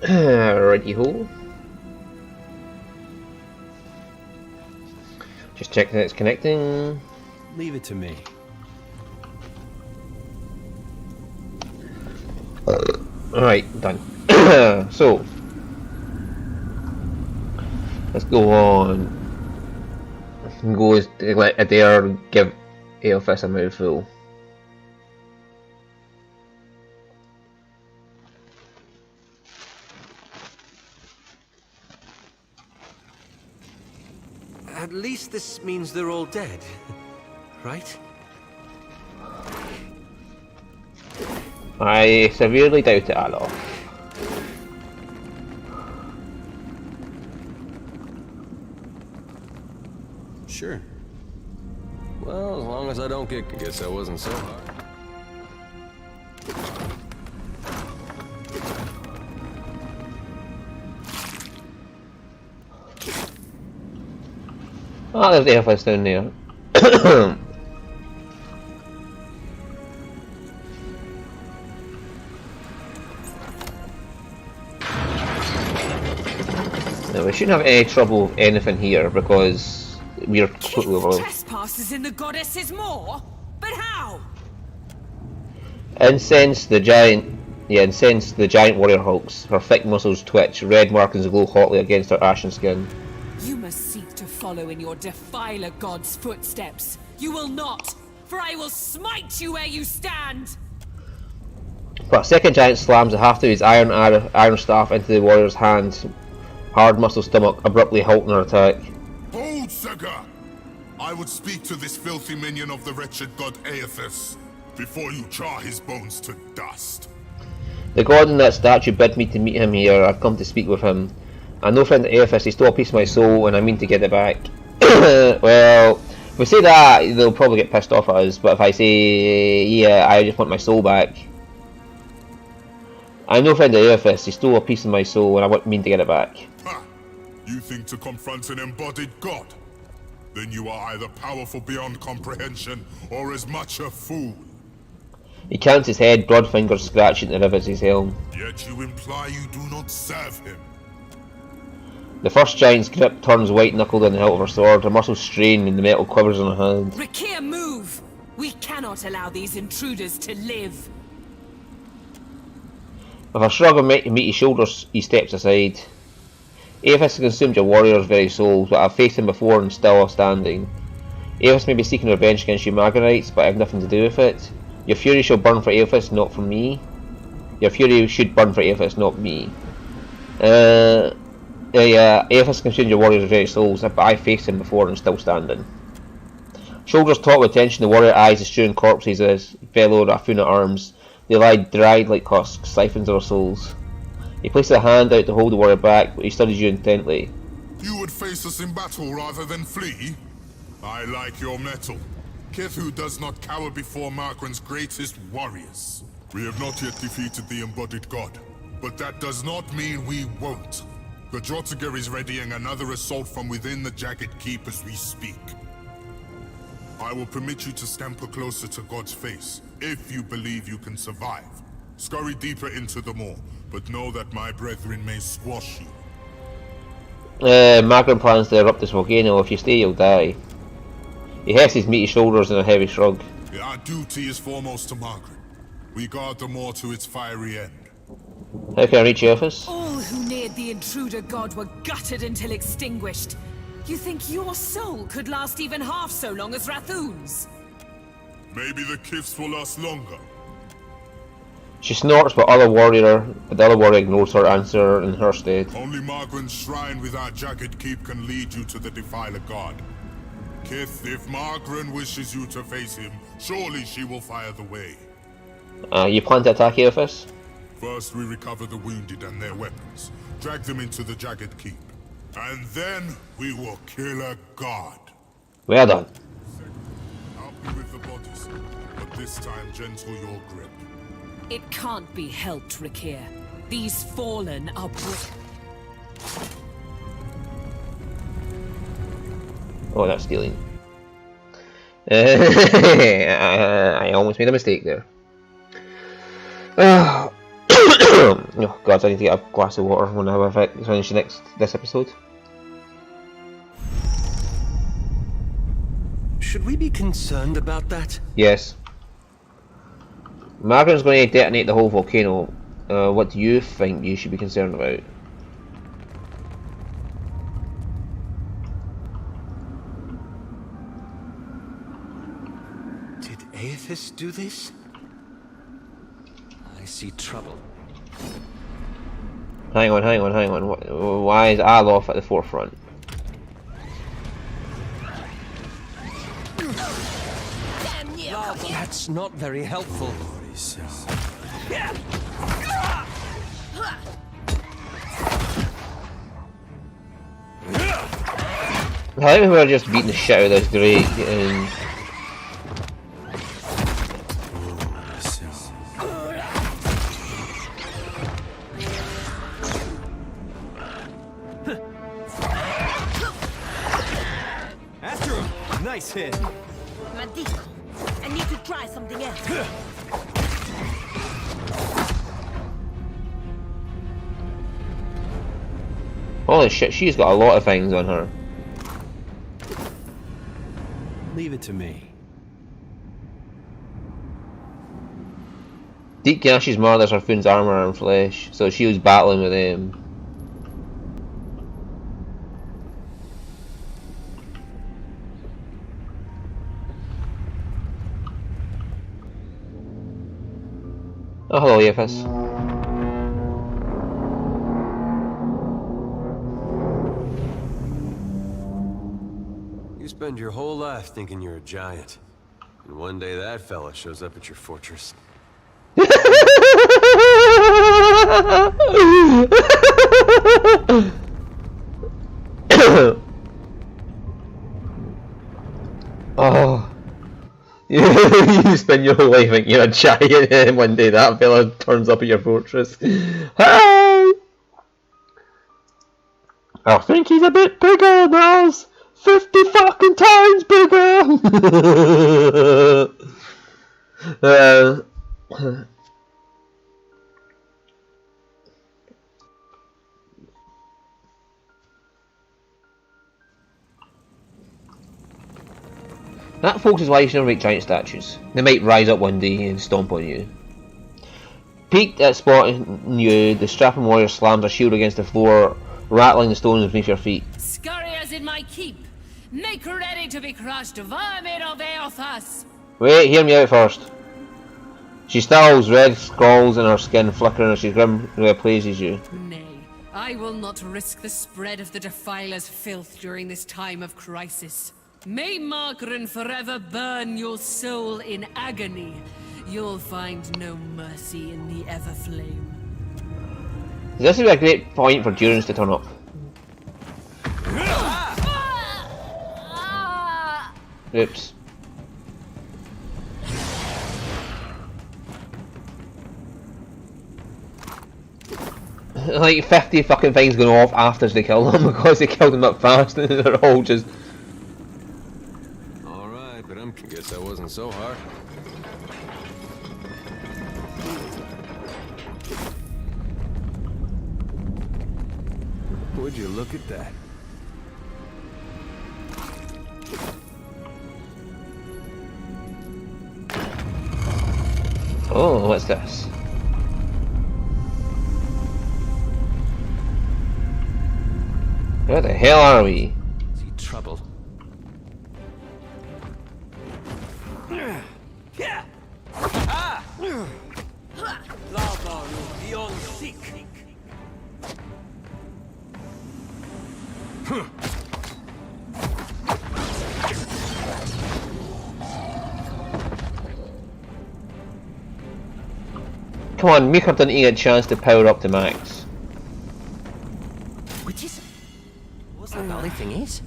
Righty ho. Just checking it's connecting. Leave it to me. Alright, done. So, let's go on. Go let Adair give Aelfis a mouthful. At least this means they're all dead, right? I severely doubt it, Alof. Sure. Well, as long as I don't get... Guess that wasn't so hard. Ah, there's Aelfis down there. No, we shouldn't have any trouble with anything here because we're completely overlooked. Trespasses in the goddess's maw? But how? Incense the giant warrior hulks. Her thick muscles twitch, red markings glow hotly against her ashen skin. You must seek to follow in your defiler god's footsteps. You will not, for I will smite you where you stand. But a second giant slams the haft of his iron staff into the warrior's hand. Hard muscle stomach abruptly halting her attack. Hold, Sega! I would speak to this filthy minion of the wretched god Aethys before you char his bones to dust. The god in that statue bid me to meet him here. I've come to speak with him. I know friend Aethys, he stole a piece of my soul and I mean to get it back. Well, if we say that, they'll probably get pissed off at us, but if I say, yeah, I just want my soul back. I know friend Aethys, he stole a piece of my soul and I mean to get it back. Ha! You think to confront an embodied god? Then you are either powerful beyond comprehension or as much a fool. He cants his head, broad fingers scratching the rivets of his helm. Yet you imply you do not serve him. The first giant's grip turns white-knuckled on the hilt of her sword, her muscles strain and the metal quivers in her hand. Rakir, move! We cannot allow these intruders to live. With a shrug of meaty shoulders, he steps aside. Aethys has consumed your warrior's very soul, but I've faced him before and still standing. Aethys may be seeking revenge against you Margarites, but I have nothing to do with it. Your fury shall burn for Aethys, not for me. Your fury should burn for Aethys, not me. Yeah, Aethys consumed your warrior's very souls, but I faced him before and still standing. Shoulders taut with tension, the warrior eyes the strewn corpses as fellow Rafuna arms. They lie dried like husks, siphons of our souls. He places a hand out to hold the warrior back, but he studies you intently. You would face us in battle rather than flee? I like your mettle. Kithu does not cower before Markran's greatest warriors. We have not yet defeated the embodied god, but that does not mean we won't. The Drotiger is readying another assault from within the Jagged Keep as we speak. I will permit you to scamper closer to God's face, if you believe you can survive. Scurry deeper into the maw, but know that my brethren may squash you. Margaret plans to erupt this volcano. If you stay, you'll die. He hefts his meaty shoulders in a heavy shrug. Our duty is foremost to Margaret. We guard the maw to its fiery end. How can I reach Aethys? All who neared the intruder god were gutted until extinguished. You think your soul could last even half so long as Rathoon's? Maybe the gifts will last longer. She snorts, but the other warrior ignores her answer in her stead. Only Margaret's shrine with our Jagged Keep can lead you to the Defiler God. Kith, if Margaret wishes you to face him, surely she will fire the way. You plan to attack Aethys? First we recover the wounded and their weapons, drag them into the Jagged Keep, and then we will kill a god. Well done. Help me with the bodies, but this time gentle your grip. It can't be helped, Rakir. These fallen are Oh, that's stealing. I almost made a mistake there. Oh god, I need to get a glass of water when I finish this episode. Should we be concerned about that? Yes. Margaret's going to detonate the whole volcano. What do you think you should be concerned about? Did Aethys do this? I see trouble. Hang on. Why is Alof at the forefront? That's not very helpful. I think we were just beating the shit out of this Drake and... After him! Nice hit! Maldito. I need to try something else. Holy shit, she's got a lot of things on her. Leave it to me. Deep Gash's murders Harpoon's armor and flesh, so she was battling with them. Oh, hello, Aethys. You spend your whole life thinking you're a giant. And one day that fella shows up at your fortress. Oh. You spend your whole life thinking you're a giant and one day that fella turns up at your fortress. Hi! I think he's a bit bigger than us! 50 fucking times bigger! That folks is why you should never make giant statues. They might rise up one day and stomp on you. Peeked at spotting you, the strapping warrior slams a shield against the floor, rattling the stones beneath your feet. Scurriers in my keep. Make ready to be crushed, vermin of Aethys. Wait, hear me out first. She stills, red scrawls in her skin flickering as she grimly praises you. Nay, I will not risk the spread of the Defiler's filth during this time of crisis. May Margaret forever burn your soul in agony. You'll find no mercy in the Everflame. This would be a great point for Durance to turn up. Oops. Like 50 fucking things going off after they kill them because they killed them up fast and they're all just... Alright, but I guess that wasn't so hard. Would you look at that? Oh, what's this? Where the hell are we? See trouble. Come on, Meeker didn't get a chance to power up to max. Which is... What's that golly thing is?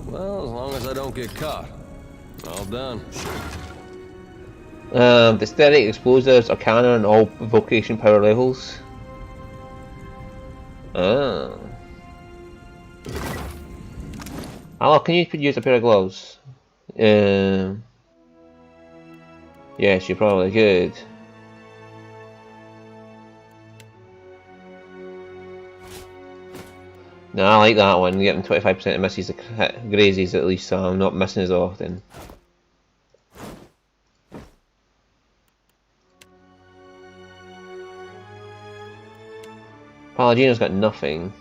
Well, as long as I don't get caught. All done. The static explosives are cannon on all vocation power levels. Ah. Hello, can you use a pair of gloves? Yes, you probably could. No, I like that one. Getting 25% of misses grazies at least, so I'm not missing as often. Palladino's got nothing.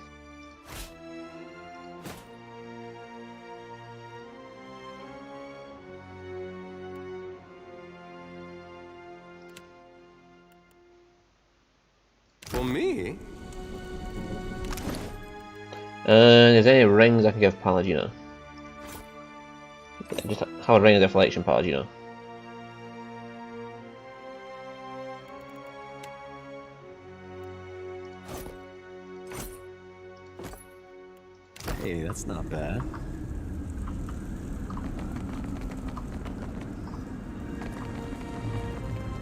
For me? Is there any rings I can give Palladino? Yeah, just have a ring of deflection, Palladino. Hey, that's not bad.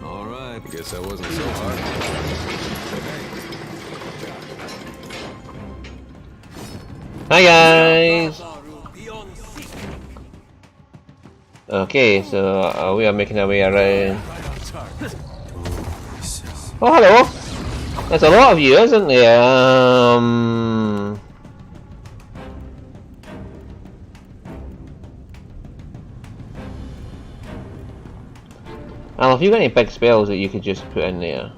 Alright, I guess that wasn't so hard. Hi guys! Okay, so we are making our way around. Oh hello! There's a lot of you, isn't there? Al, have you got any big spells that you could just put in there?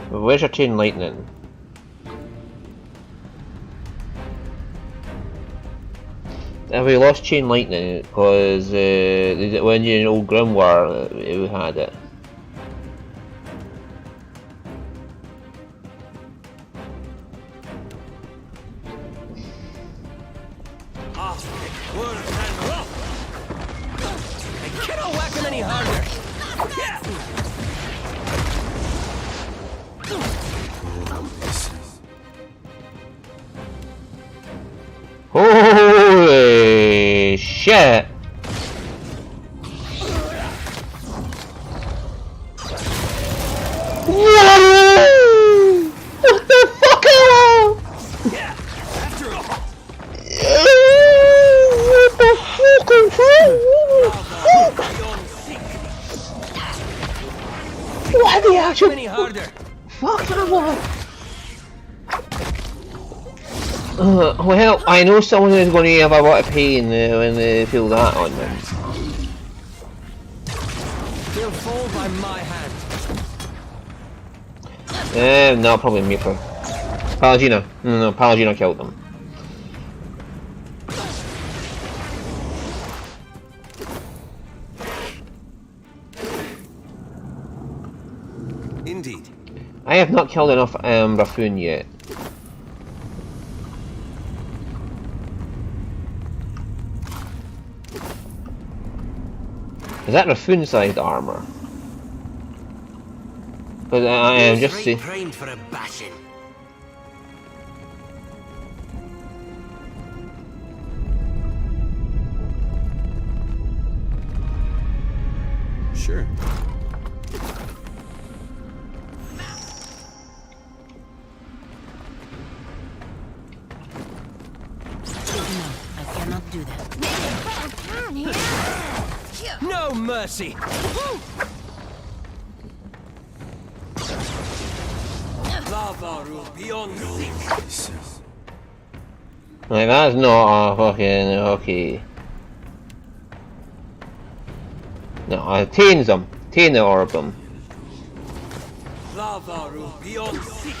Where's your chain lightning? Have we lost chain lightning? Because when you're in old Grimoire, we had it. I cannot whack him any harder. Holy shit! What the fuck? What the fucking What the actual Any harder. fuck am I? Well, I know someone who's going to have a lot of pain when they feel that on them. They'll fall by my hand. No, probably me for Palladino. No, Palladino killed them. Indeed. I have not killed enough Raffoon yet. Is that Raffoon-sized armor? Because I am just see. Primed for a bashing. Sure. I cannot do that. No mercy. Like that's not a fucking okay. No, I tains them. Tain the Orbum.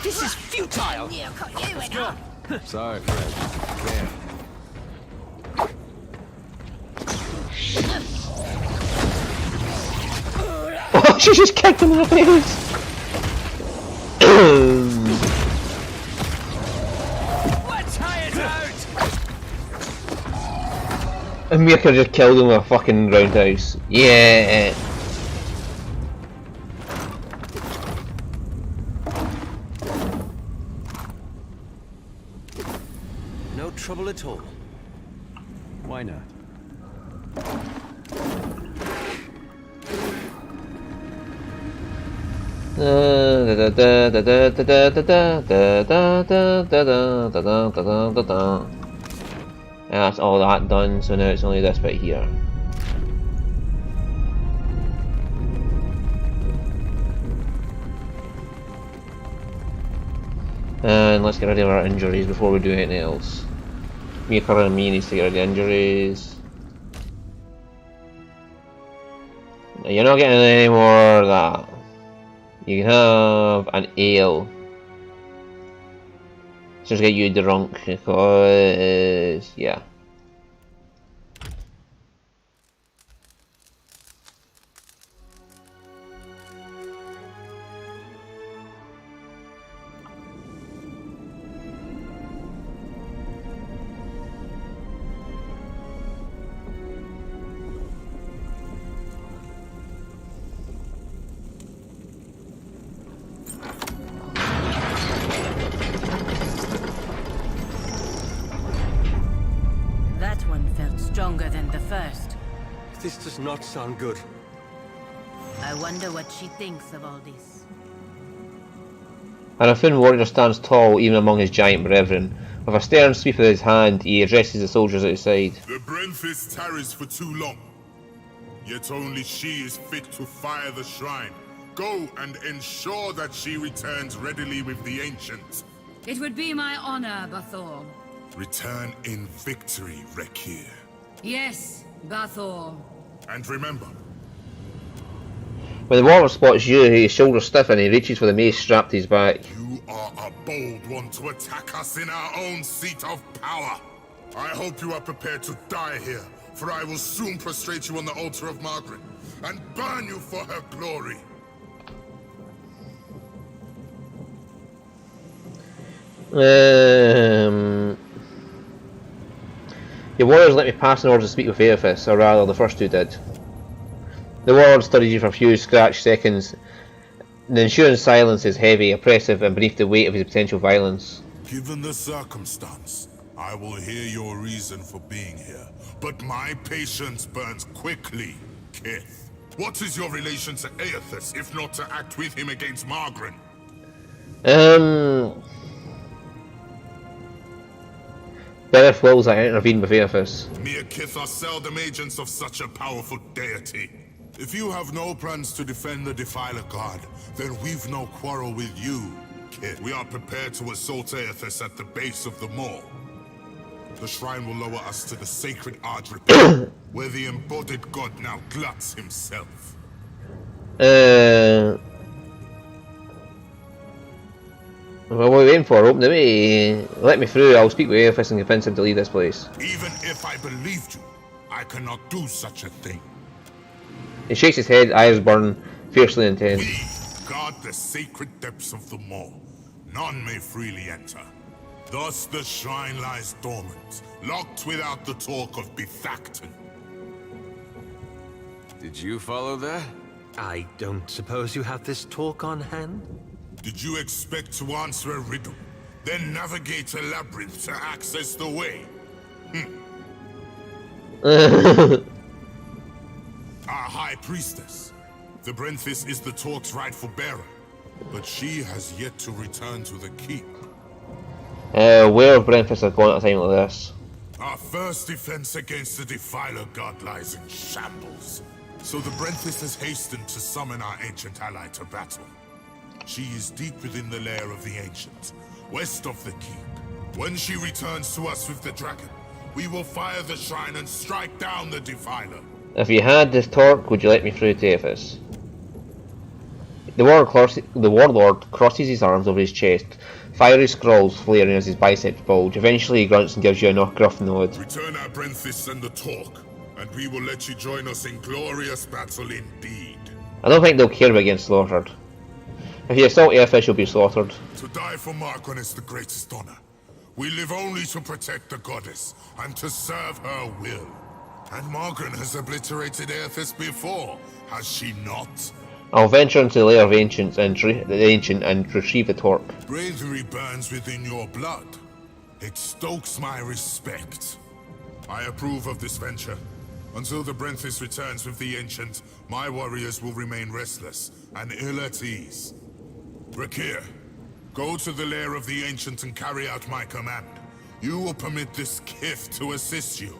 This is futile. Sorry, friend. Can't. Oh, she just kicked him in the face! Let's hire it out. And Mirka just killed him with a fucking roundhouse. Yeah! No trouble at all. Why not? That's all that done, so now it's only this bit here. And let's get rid of our injuries before we do anything else. Me, and me needs to get rid of the injuries. Now, you're not getting any more of that. You can have an ale. Just get you drunk because yeah. That one felt stronger than the first. This does not sound good. I wonder what she thinks of all this. And a Finn warrior stands tall even among his giant brethren. With a stern sweep of his hand, he addresses the soldiers outside. The Brentfist tarries for too long, yet only she is fit to fire the shrine. Go and ensure that she returns readily with the Ancient. It would be my honor, Bathor. Return in victory, Rekir. Yes, Bathor. And remember, When the warrior spots you, his shoulders stiffen and he reaches for the mace strapped to his back. you are a bold one to attack us in our own seat of power. I hope you are prepared to die here, for I will soon prostrate you on the altar of Margaret and burn you for her glory. Your warriors let me pass in order to speak with Aethys, or rather the first two did. The warlord studied you for a few scratched seconds. The ensuing silence is heavy, oppressive, and beneath the weight of his potential violence. Given the circumstance, I will hear your reason for being here, but my patience burns quickly, Kith. What is your relation to Aethys, if not to act with him against Margaret? Better flows I intervene with Aethys. Mere Kith are seldom agents of such a powerful deity. If you have no plans to defend the Defiler God, then we've no quarrel with you, Kith. We are prepared to assault Aethys at the base of the mall. The shrine will lower us to the sacred Ardra pit, where the embodied god now gluts himself. What are we waiting for? Open the way. Let me through. I'll speak with Aethys and convince him to leave this place. Even if I believed you, I cannot do such a thing. He shakes his head, eyes burn, fiercely intense. We guard the sacred depths of the mall. None may freely enter. Thus the shrine lies dormant, locked without the talk of Bethacton. Did you follow that? I don't suppose you have this talk on hand? Did you expect to answer a riddle, then navigate a labyrinth to access the way? Our High Priestess. The Brentfist is the talk's rightful bearer, but she has yet to return to the keep. Where have Brentfist have gone at a time like this? Our first defense against the Defiler God lies in shambles. So the Brentfist has hastened to summon our ancient ally to battle. She is deep within the lair of the Ancient, west of the keep. When she returns to us with the dragon, we will fire the shrine and strike down the Defiler. If you had this torque, would you let me through to Aethys? The warlord crosses his arms over his chest, fiery scrolls flaring as his biceps bulge. Eventually he grunts and gives you a gruff nod. Return our Brentfist and the talk, and we will let you join us in glorious battle indeed. I don't think they'll care about getting slaughtered. If you assault Aethys, you'll be slaughtered. To die for Margaret is the greatest honor. We live only to protect the goddess, and to serve her will. And Margaret has obliterated Aethys before, has she not? I'll venture into the lair of Ancients and the Ancient and retrieve the torque. Bravery burns within your blood. It stokes my respect. I approve of this venture. Until the Brentfist returns with the Ancient, my warriors will remain restless and ill at ease. Rekir, go to the lair of the Ancient and carry out my command. You will permit this Kith to assist you,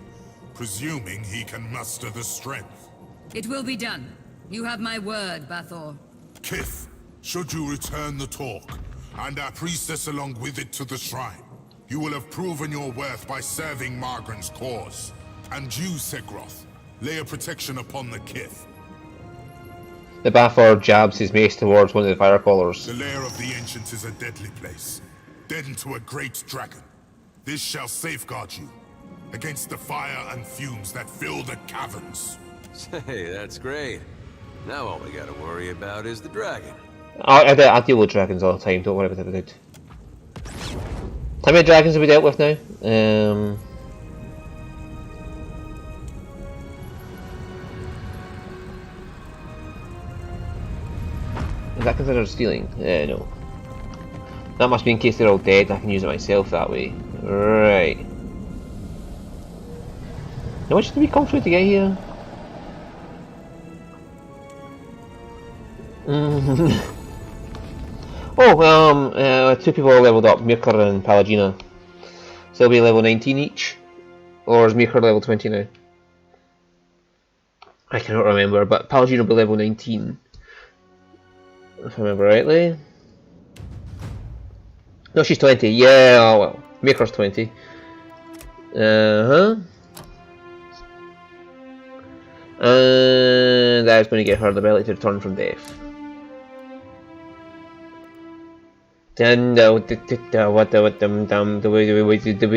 presuming he can muster the strength. It will be done. You have my word, Bathor. Kith, should you return the talk, and our priestess along with it to the shrine. You will have proven your worth by serving Margaren's cause. And you, Segroth, lay a protection upon the Kith. The Baffor jabs his mace towards one of the fire callers. The lair of the ancients is a deadly place, den to a great dragon. This shall safeguard you against the fire and fumes that fill the caverns. Hey, that's great. Now all we gotta worry about is the dragon. I deal with dragons all the time, don't worry about it. How many dragons have we dealt with now? Is that considered stealing? No. That must be in case they're all dead, I can use it myself that way. Right. How much did we come through to get here? Two people are leveled up, Mirkr and Palagina. So they'll be level 19 each? Or is Mirkr level 20 now? I cannot remember, but Palagina will be level 19. If I remember rightly. No, she's 20. Yeah, oh well. Mirkr's 20. And that's going to get her the ability to return from death. Then we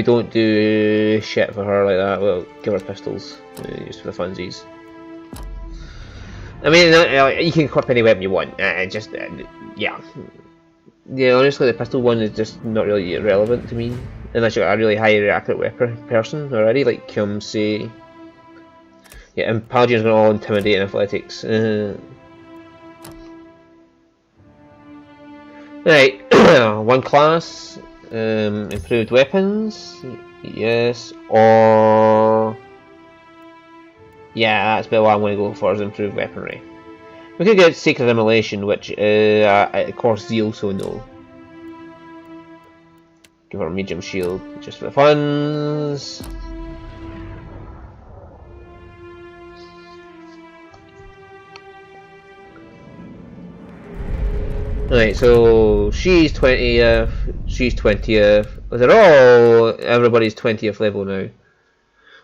don't do shit for her like that. Well, give her pistols, just for the funsies. I mean, you can equip any weapon you want. Yeah. Honestly, the pistol one is just not really relevant to me, unless you're a really highly accurate weapon person already, like say. Yeah, and Paladin's got all intimidate and athletics. Right, one class, improved weapons, yes, or yeah, that's about what I'm going to go for, is improved weaponry. We could get Sacred Immolation, which of course Zeal so no. Give her a medium shield, just for the funds. Right, so she's 20th, she's 20th. They're all everybody's 20th level now.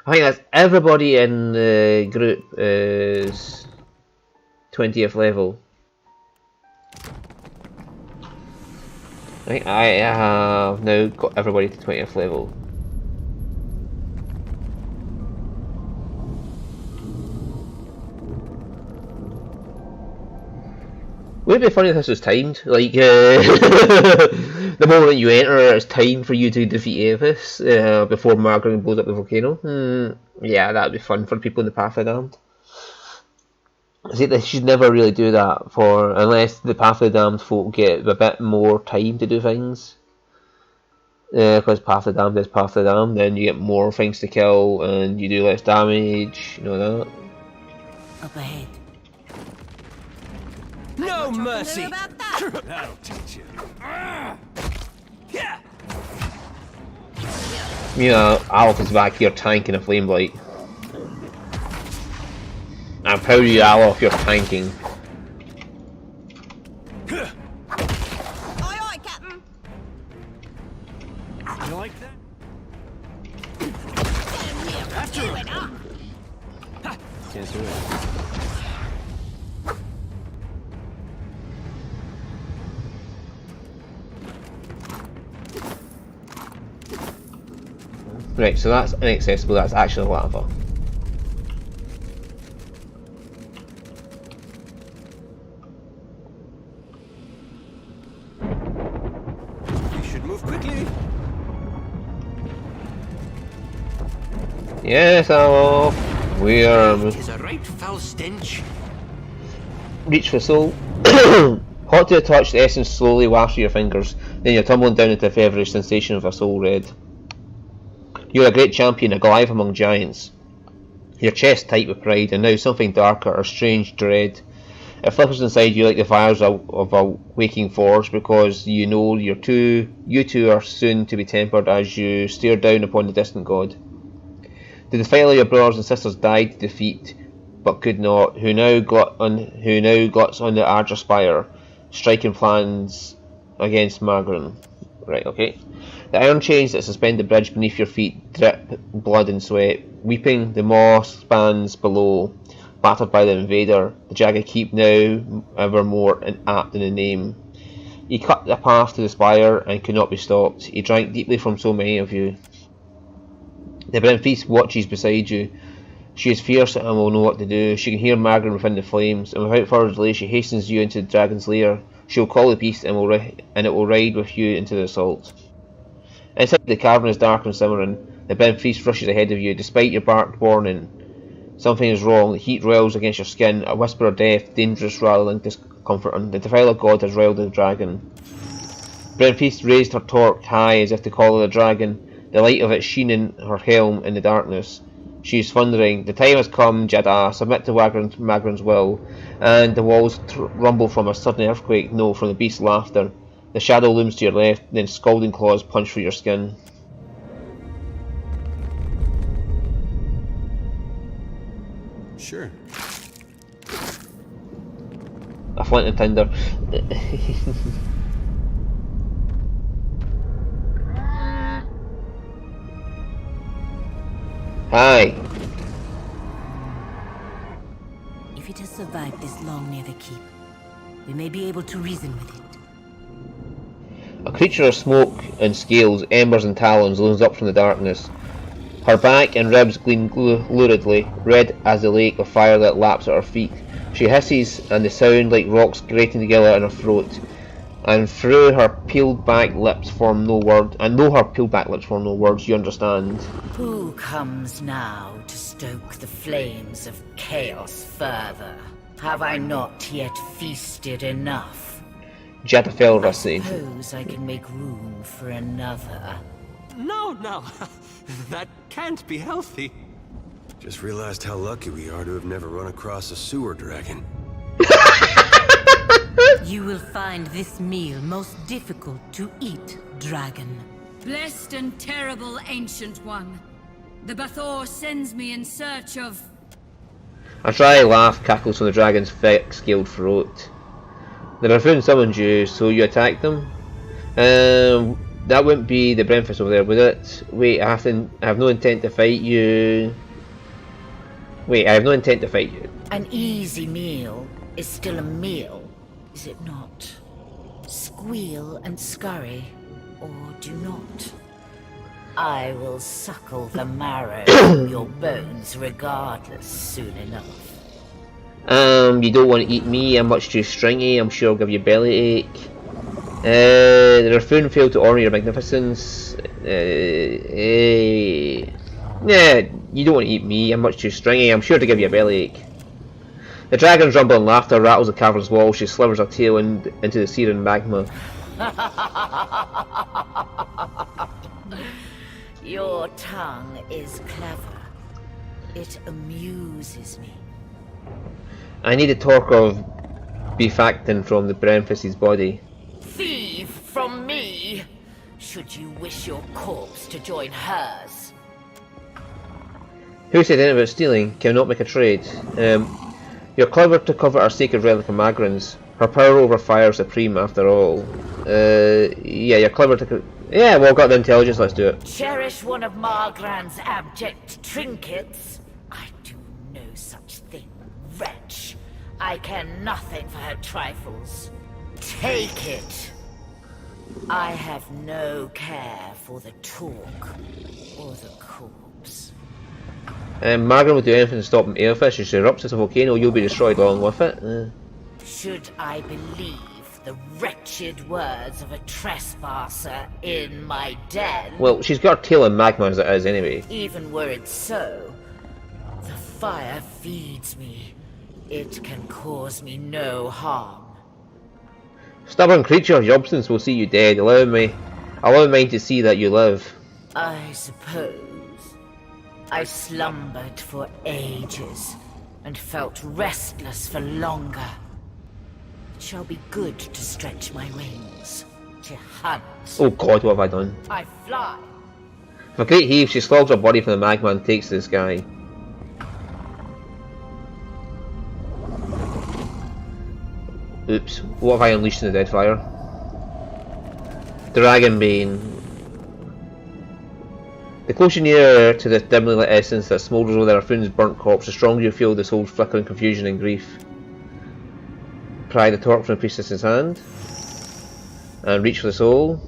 I think that's everybody in the group is 20th level. I think I have now got everybody to 20th level. Would it be funny if this was timed? Like, the moment you enter, it's time for you to defeat Avis before Margaret blows up the volcano. Yeah, that would be fun for people in the Path of the Damned. See, they should never really do that unless the Path of the Damned folk get a bit more time to do things. Because Path of the Damned is Path of the Damned, then you get more things to kill and you do less damage, you know that. Up ahead. No mercy! About that. That'll teach you. You know, Alf is back here tanking a flame blight. I'm proud of you, Alf, you're tanking. Aye, aye, Captain. You like that? After it up. Can't do it. Right, so that's inaccessible, that's actually lava. We should move quickly. Yes, Alf, we are. It is a right foul stench. Reach for soul. Hot to the touch, the essence slowly wafts through your fingers, then you're tumbling down into the feverish sensation of a soul red. You're a great champion, a Goliath among giants. Your chest tight with pride, and now something darker, a strange dread. It flickers inside you like the fires of a waking forge, because you know you two are soon to be tempered as you stare down upon the distant god. The Defiler your brothers and sisters died to defeat, but could not, who now gluts on the Arger Spire, striking plans against Magrin. Right, okay. The iron chains that suspend the bridge beneath your feet drip blood and sweat. Weeping, the moss spans below, battered by the invader. The jagged keep now ever more apt in the name. He cut the path to the spire and could not be stopped. He drank deeply from so many of you. The Brenfeast watches beside you. She is fierce and will know what to do. She can hear Magrin within the flames, and without further delay she hastens you into the dragon's lair. She will call the beast and it will ride with you into the assault. Inside the cavern is dark and simmering. The Brenfeast rushes ahead of you. Despite your barked warning, something is wrong. The heat rails against your skin. A whisper of death, dangerous rather than discomforting. The Defiler god has riled the dragon. Brenfeast raised her torque high as if to call the dragon, the light of it sheening her helm in the darkness. She is thundering. The time has come, Jada. Submit to Magrin's will. And the walls rumble from a sudden earthquake. No, from the beast's laughter. The shadow looms to your left, then scalding claws punch through your skin. Sure. A flint and tinder. Hi. If it has survived this long near the keep, we may be able to reason with it. A creature of smoke and scales, embers and talons looms up from the darkness. Her back and ribs gleam luridly, red as the lake of fire that laps at her feet. She hisses, and they sound like rocks grating together in her throat. And through her peeled back lips form no word. And though her peeled back lips form no words, you understand. Who comes now to stoke the flames of chaos further? Have I not yet feasted enough? Jetta fell I rustling. suppose I can make room for another. No. That can't be healthy. Just realized how lucky we are to have never run across a sewer dragon. You will find this meal most difficult to eat, dragon. Blessed and terrible Ancient One, the Bathor sends me in search of... A dry laugh cackles from the dragon's thick, scaled throat. The Buffoon summoned you, so you attacked them? That wouldn't be the Brenfeast over there, would it? Wait, I have no intent to fight you. Wait, I have no intent to fight you. An easy meal is still a meal, is it not? Squeal and scurry, or do not. I will suckle the marrow from your bones regardless soon enough. You don't want to eat me, I'm much too stringy, I'm sure I'll give you bellyache. The Buffoon failed to honour your magnificence. Yeah, you don't want to eat me, I'm much too stringy, I'm sure to give you a bellyache. The dragon's rumble and laughter rattles the cavern's wall. She slivers her tail into the searing magma. Your tongue is clever. It amuses me. I need a torque of beefactin from the Brenfeast's body. Thief from me! Should you wish your corpse to join hers? Who said anything about stealing? Cannot make a trade. You're clever to cover our sacred relic of Magrin's. Her power over fire is supreme after all. Yeah, you're clever to... Yeah, well, got the intelligence, let's do it. Cherish one of Margran's abject trinkets? I do no such thing, wretch. I care nothing for her trifles. Take it. I have no care for the talk or the corpse. Magrin will do anything to stop an airfish. If she erupts as a volcano, you'll be destroyed along with it. Should I believe the wretched words of a trespasser in my den? Well, she's got her tail in magma as it is anyway. Even were it so, the fire feeds me. It can cause me no harm. Stubborn creature, your obstinance will see you dead. Allow mine to see that you live. I suppose. I slumbered for ages and felt restless for longer. It shall be good to stretch my wings, to hunt. Oh god, what have I done? I fly. With a great heave, she slogs her body from the magma and takes to the sky. Oops, what have I unleashed in the Deadfire? Dragonbane. The closer you near to this dimly lit essence that smoulders over Arthun's burnt corpse, the stronger you feel the soul's flickering confusion and grief. Pry the torch from the priestess's hand and reach for the soul.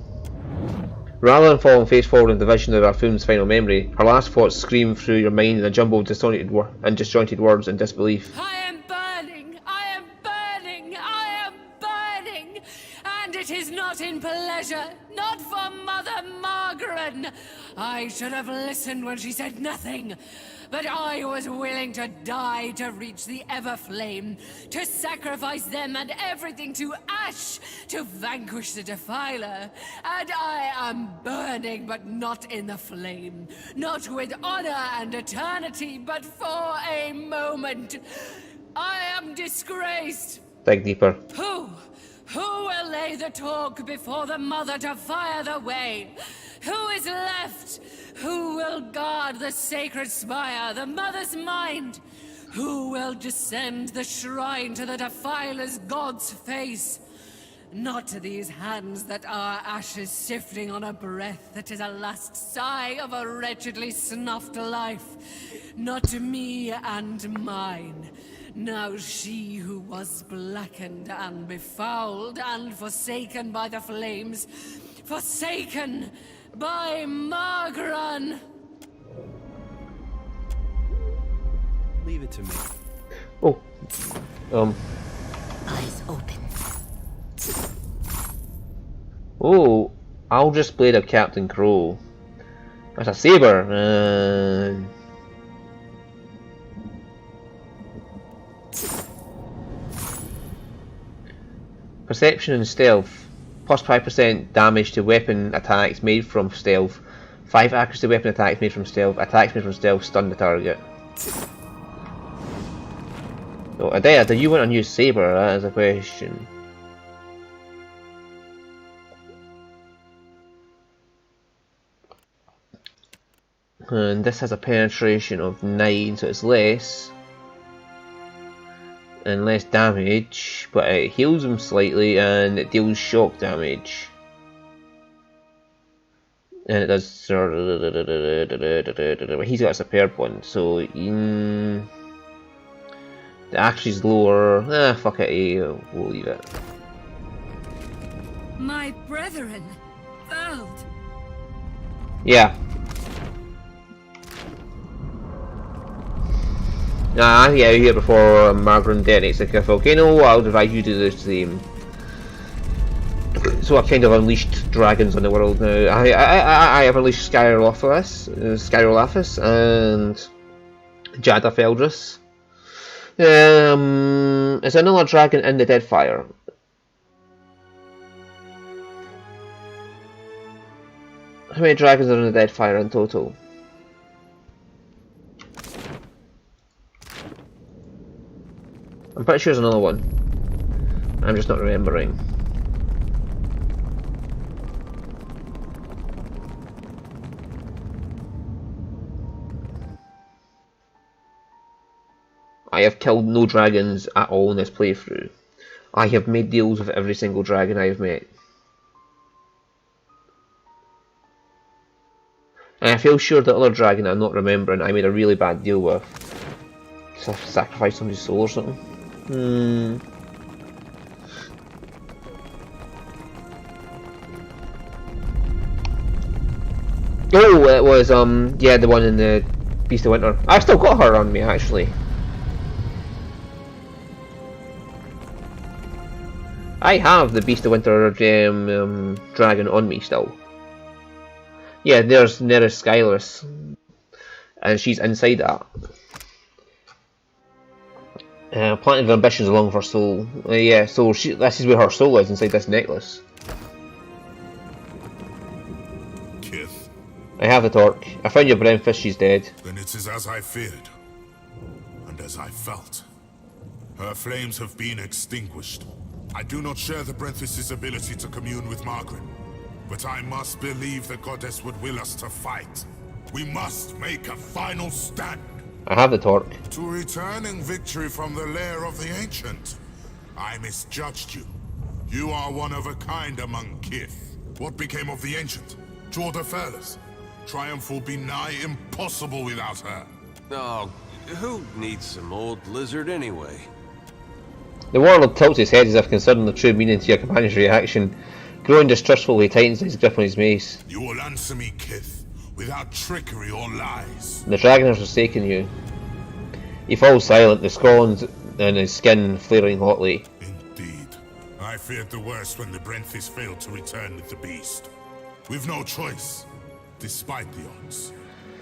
Rather than falling face forward in the vision of Arthun's final memory, her last thoughts scream through your mind in a jumble of disjointed words and disbelief. I am burning, I am burning, I am burning, and it is not in pleasure, not for Mother Margaret. I should have listened when she said nothing, but I was willing to die to reach the Everflame, to sacrifice them and everything to ash, to vanquish the Defiler. And I am burning, but not in the flame, not with honor and eternity, but for a moment. I am disgraced. Dig deeper. Who will lay the talk before the Mother to fire the way? Who is left? Who will guard the sacred spire, the Mother's mind? Who will descend the shrine to the Defiler's god's face? Not to these hands that are ashes sifting on a breath that is a last sigh of a wretchedly snuffed life. Not to me and mine. Now she who was blackened and befouled and forsaken by the flames, forsaken by Margaret. Leave it to me. Oh. Eyes open. Oh. Aldrich Blade of Captain Crow. That's a saber. Perception and stealth. Plus 5% damage to weapon attacks made from stealth. 5 accuracy to weapon attacks made from stealth. Attacks made from stealth stun the target. So, Adea, do you want a new saber? That is a question. And this has a penetration of 9, so it's less. And less damage, but it heals him slightly and it deals shock damage. And it does. He's got a superb one, so the accuracy's lower. Fuck it, we'll leave it. My brethren, felled. Yeah. Nah, yeah, here before Margaret detonates the cliff volcano. I'll advise you to do the same. So I've kind of unleashed dragons on the world now. I have unleashed Skyrolathus and Jada Feldris. Is another dragon in the Deadfire? How many dragons are in the Deadfire in total? I'm pretty sure there's another one. I'm just not remembering. I have killed no dragons at all in this playthrough. I have made deals with every single dragon I have met. And I feel sure the other dragon I'm not remembering I made a really bad deal with. So I sacrificed somebody's soul or something. Oh, it was yeah, the one in the Beast of Winter. I still got her on me actually. I have the Beast of Winter dragon on me still. Yeah, there's Neris Skylaris, and she's inside that. Planting of ambitions along with her soul. Yeah, so this is where her soul is, inside this necklace. Kith. I have the torque. I found your breakfast, she's dead. Then it is as I feared, and as I felt. Her flames have been extinguished. I do not share the Brenthis's ability to commune with Margaret, but I must believe the goddess would will us to fight. We must make a final stand. I have the torque. To returning victory from the lair of the Ancient. I misjudged you. You are one of a kind among Kith. What became of the Ancient? Deadfire? Triumph will be nigh impossible without her. Oh, who needs some old lizard anyway? The warlord tilts his head as if considering the true meaning to your companion's reaction. Growing distrustful, he tightens his grip on his mace. You will answer me, Kith, without trickery or lies. The dragon has forsaken you. He falls silent, the scald in his skin flaring hotly. Indeed. I feared the worst when the Brenthis failed to return with the beast. We've no choice. Despite the odds,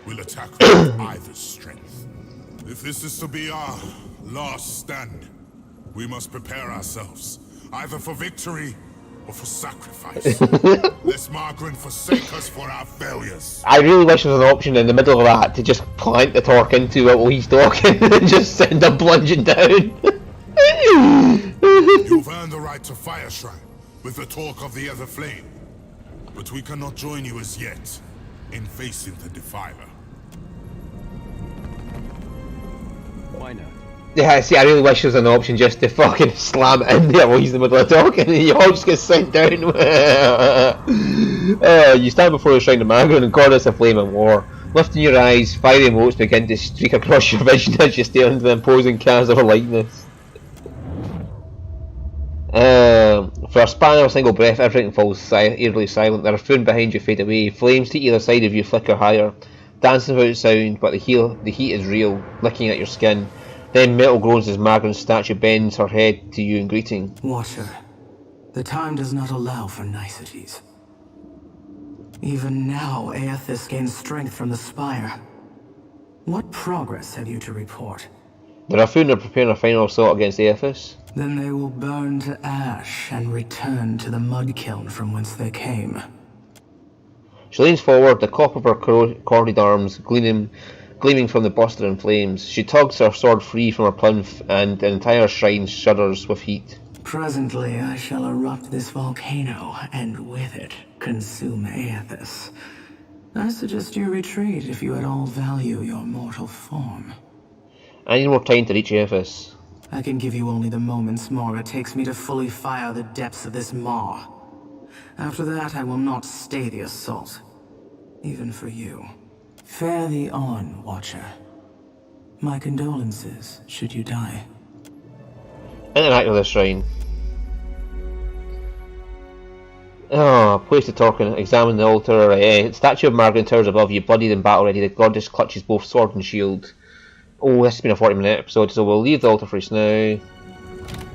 we'll attack with either's strength. If this is to be our last stand, we must prepare ourselves, either for victory or for sacrifice. Lest Margaret forsake us for our failures. I really wish there was an option in the middle of that to just plant the torque into it while he's talking and just send him plunging down. You've earned the right to Fire Shrine with the talk of the Other Flame, but we cannot join you as yet in facing the Defiler. Why not? Yeah, see, I really wish there was an option just to fucking slam it in there while he's in the middle of talking and you all just get sent down. You stand before the shrine of Margaret and goddess of flame and war. Lifting your eyes, fiery motes begin to streak across your vision as you stare into the imposing chasm of lightness. For a span of a single breath, everything falls eerily silent. The raccoon behind you fade away. Flames to either side of you flicker higher, dancing without sound, but the heat is real, licking at your skin. Then metal groans as Margaret's statue bends her head to you in greeting. Watcher, the time does not allow for niceties. Even now, Aethys gains strength from the spire. What progress have you to report? The raccoon are preparing a final assault against Aethys. Then they will burn to ash and return to the mud kiln from whence they came. She leans forward, the top of her corded arms gleaming from the blustering flames. She tugs her sword free from her plinth, and the entire shrine shudders with heat. Presently, I shall erupt this volcano, and with it, consume Aethys. I suggest you retreat if you at all value your mortal form. I need more time to reach Aethys. I can give you only the moments more it takes me to fully fire the depths of this maw. After that, I will not stay the assault. Even for you. Fare thee on, Watcher. My condolences, should you die. Interact with the shrine. Place the torque and examine the altar. Statue of Margaret towers above you, bloodied and battle ready. The goddess clutches both sword and shield. Oh, this has been a 40-minute episode, so we'll leave the altar for us now.